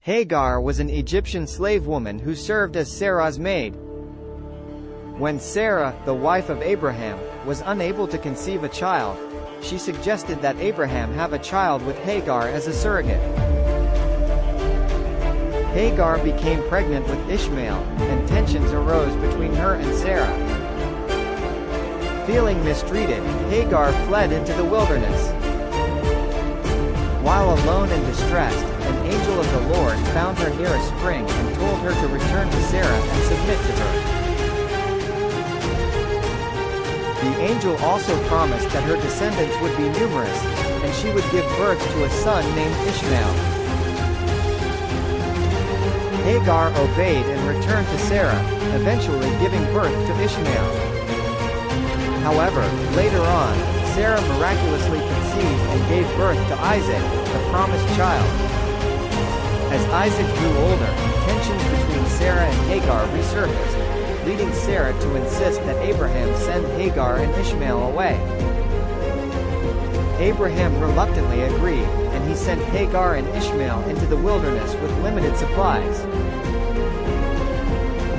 Hagar was an Egyptian slave woman who served as Sarah's maid. When Sarah, the wife of Abraham, was unable to conceive a child, she suggested that Abraham have a child with Hagar as a surrogate. Hagar became pregnant with Ishmael, and tensions arose between her and Sarah. Feeling mistreated, Hagar fled into the wilderness. While alone and distressed, an angel of the Lord found her near a spring and told her to return to Sarah and submit to her. The angel also promised that her descendants would be numerous, and she would give birth to a son named Ishmael. Hagar obeyed and returned to Sarah, eventually giving birth to Ishmael. However, later on, Sarah miraculously conceived and gave birth to Isaac, the promised child. As Isaac grew older, tensions between Sarah and Hagar resurfaced, leading Sarah to insist that Abraham send Hagar and Ishmael away. Abraham reluctantly agreed, and he sent Hagar and Ishmael into the wilderness with limited supplies.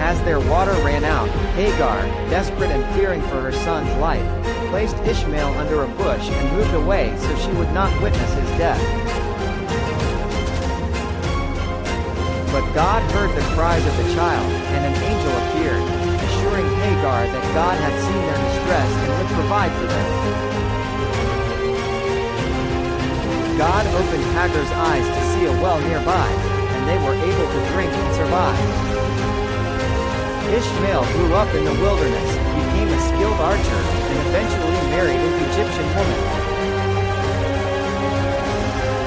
As their water ran out, Hagar, desperate and fearing for her son's life, placed Ishmael under a bush and moved away so she would not witness his death. But God heard the cries of the child, and an angel appeared, assuring Hagar that God had seen their distress and would provide for them. God opened Hagar's eyes to see a well nearby, and they were able to drink and survive. Ishmael grew up in the wilderness, became a skilled archer, and eventually married an Egyptian woman.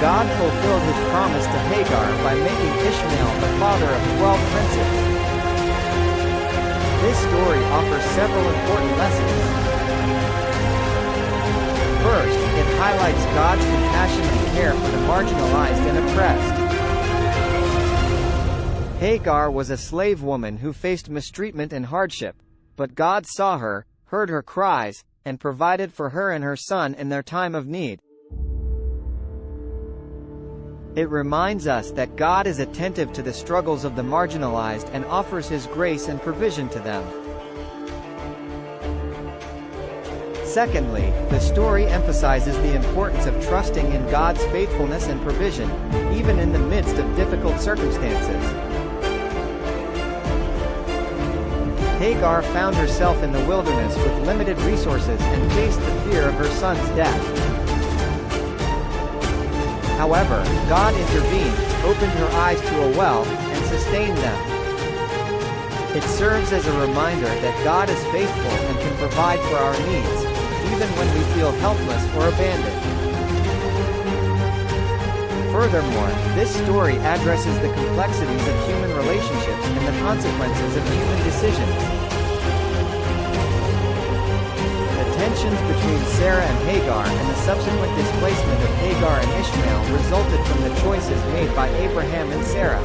God fulfilled his promise to Hagar by making Ishmael the father of 12 princes. This story offers several important lessons. First, it highlights God's compassion and care for the marginalized and oppressed. Hagar was a slave woman who faced mistreatment and hardship, but God saw her, heard her cries, and provided for her and her son in their time of need. It reminds us that God is attentive to the struggles of the marginalized and offers His grace and provision to them. Secondly, the story emphasizes the importance of trusting in God's faithfulness and provision, even in the midst of difficult circumstances. Hagar found herself in the wilderness with limited resources and faced the fear of her son's death. However, God intervened, opened her eyes to a well, and sustained them. It serves as a reminder that God is faithful and can provide for our needs, even when we feel helpless or abandoned. Furthermore, this story addresses the complexities of human relationships and the consequences of human decisions. The tensions between Sarah and Hagar and the subsequent displacement of Hagar and Ishmael resulted from the choices made by Abraham and Sarah.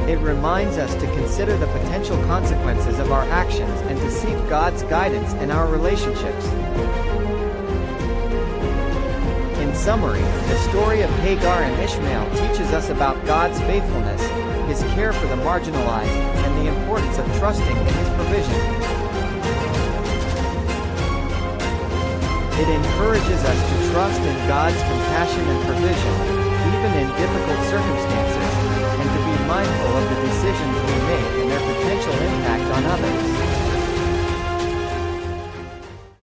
It reminds us to consider the potential consequences of our actions and to seek God's guidance in our relationships. In summary, the story of Hagar and Ishmael teaches us about God's faithfulness, His care for the marginalized, and the importance of trusting in His provision. It encourages us to trust in God's compassion and provision, even in difficult circumstances.